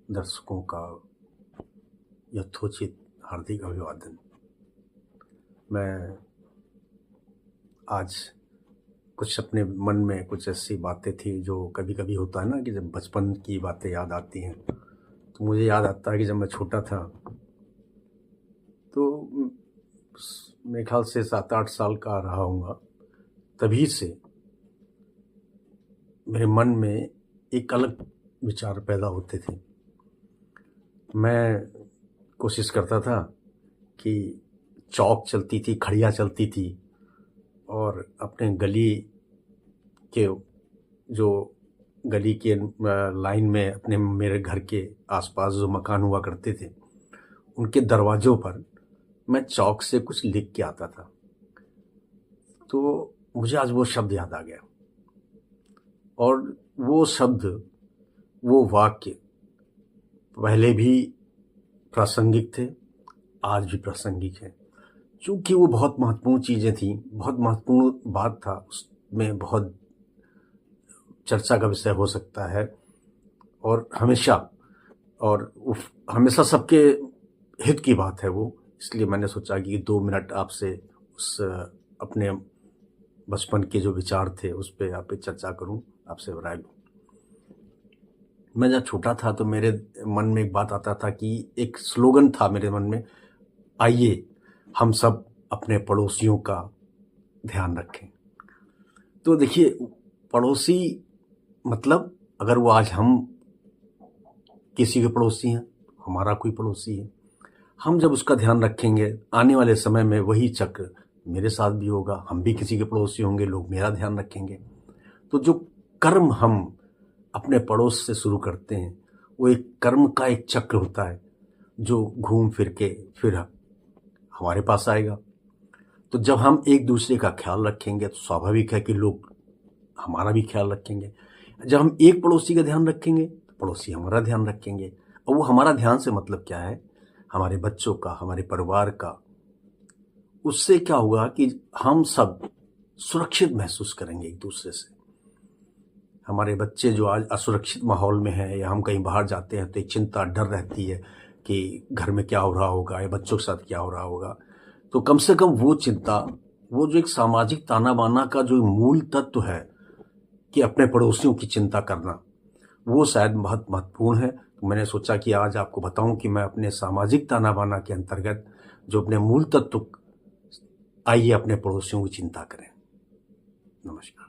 दर्शकों का यथोचित हार्दिक अभिवादन। मैं आज कुछ अपने मन में कुछ ऐसी बातें थी जो कभी कभी होता है ना कि जब बचपन की बातें याद आती हैं तो मुझे याद आता है कि जब मैं छोटा था तो मेरे ख्याल से 7-8 साल का रहा हूँगा। तभी से मेरे मन में एक अलग विचार पैदा होते थे। मैं कोशिश करता था कि चौक चलती थी, खड़िया चलती थी और अपने गली के जो गली के लाइन में अपने मेरे घर के आसपास जो मकान हुआ करते थे उनके दरवाज़ों पर मैं चौक से कुछ लिख के आता था। तो मुझे आज वो शब्द याद आ गया और वो शब्द, वो वाक्य पहले भी प्रासंगिक थे, आज भी प्रासंगिक है, क्योंकि वो बहुत महत्वपूर्ण चीज़ें थी, बहुत महत्वपूर्ण बात था, उसमें बहुत चर्चा का विषय हो सकता है और हमेशा सबके हित की बात है वो। इसलिए मैंने सोचा कि 2 मिनट आपसे उस अपने बचपन के जो विचार थे उस पे आप पे चर्चा करूं, आपसे राय लूं। मैं जब छोटा था तो मेरे मन में एक बात आता था कि एक स्लोगन था मेरे मन में, आइए हम सब अपने पड़ोसियों का ध्यान रखें। तो देखिए, पड़ोसी मतलब अगर वो आज हम किसी के पड़ोसी हैं, हमारा कोई पड़ोसी है, हम जब उसका ध्यान रखेंगे आने वाले समय में वही चक्र मेरे साथ भी होगा, हम भी किसी के पड़ोसी होंगे, लोग मेरा ध्यान रखेंगे। तो जो कर्म हम अपने पड़ोस से शुरू करते हैं वो एक कर्म का एक चक्र होता है जो घूम फिर के फिर हमारे पास आएगा। तो जब हम एक दूसरे का ख्याल रखेंगे तो स्वाभाविक है कि लोग हमारा भी ख्याल रखेंगे। जब हम एक पड़ोसी का ध्यान रखेंगे तो पड़ोसी हमारा ध्यान रखेंगे। और वो हमारा ध्यान से मतलब क्या है, हमारे बच्चों का, हमारे परिवार का। उससे क्या होगा कि हम सब सुरक्षित महसूस करेंगे एक दूसरे से। हमारे बच्चे जो आज असुरक्षित माहौल में हैं या हम कहीं बाहर जाते हैं तो एक चिंता, डर रहती है कि घर में क्या हो रहा होगा या बच्चों के साथ क्या हो रहा होगा। तो कम से कम वो चिंता, वो जो एक सामाजिक ताना बाना का जो मूल तत्व है कि अपने पड़ोसियों की चिंता करना, वो शायद बहुत महत्वपूर्ण है। तो मैंने सोचा कि आज आपको बताऊं कि मैं अपने सामाजिक ताना बाना के अंतर्गत जो अपने मूल तत्व, आइए अपने पड़ोसियों की चिंता करें। नमस्कार।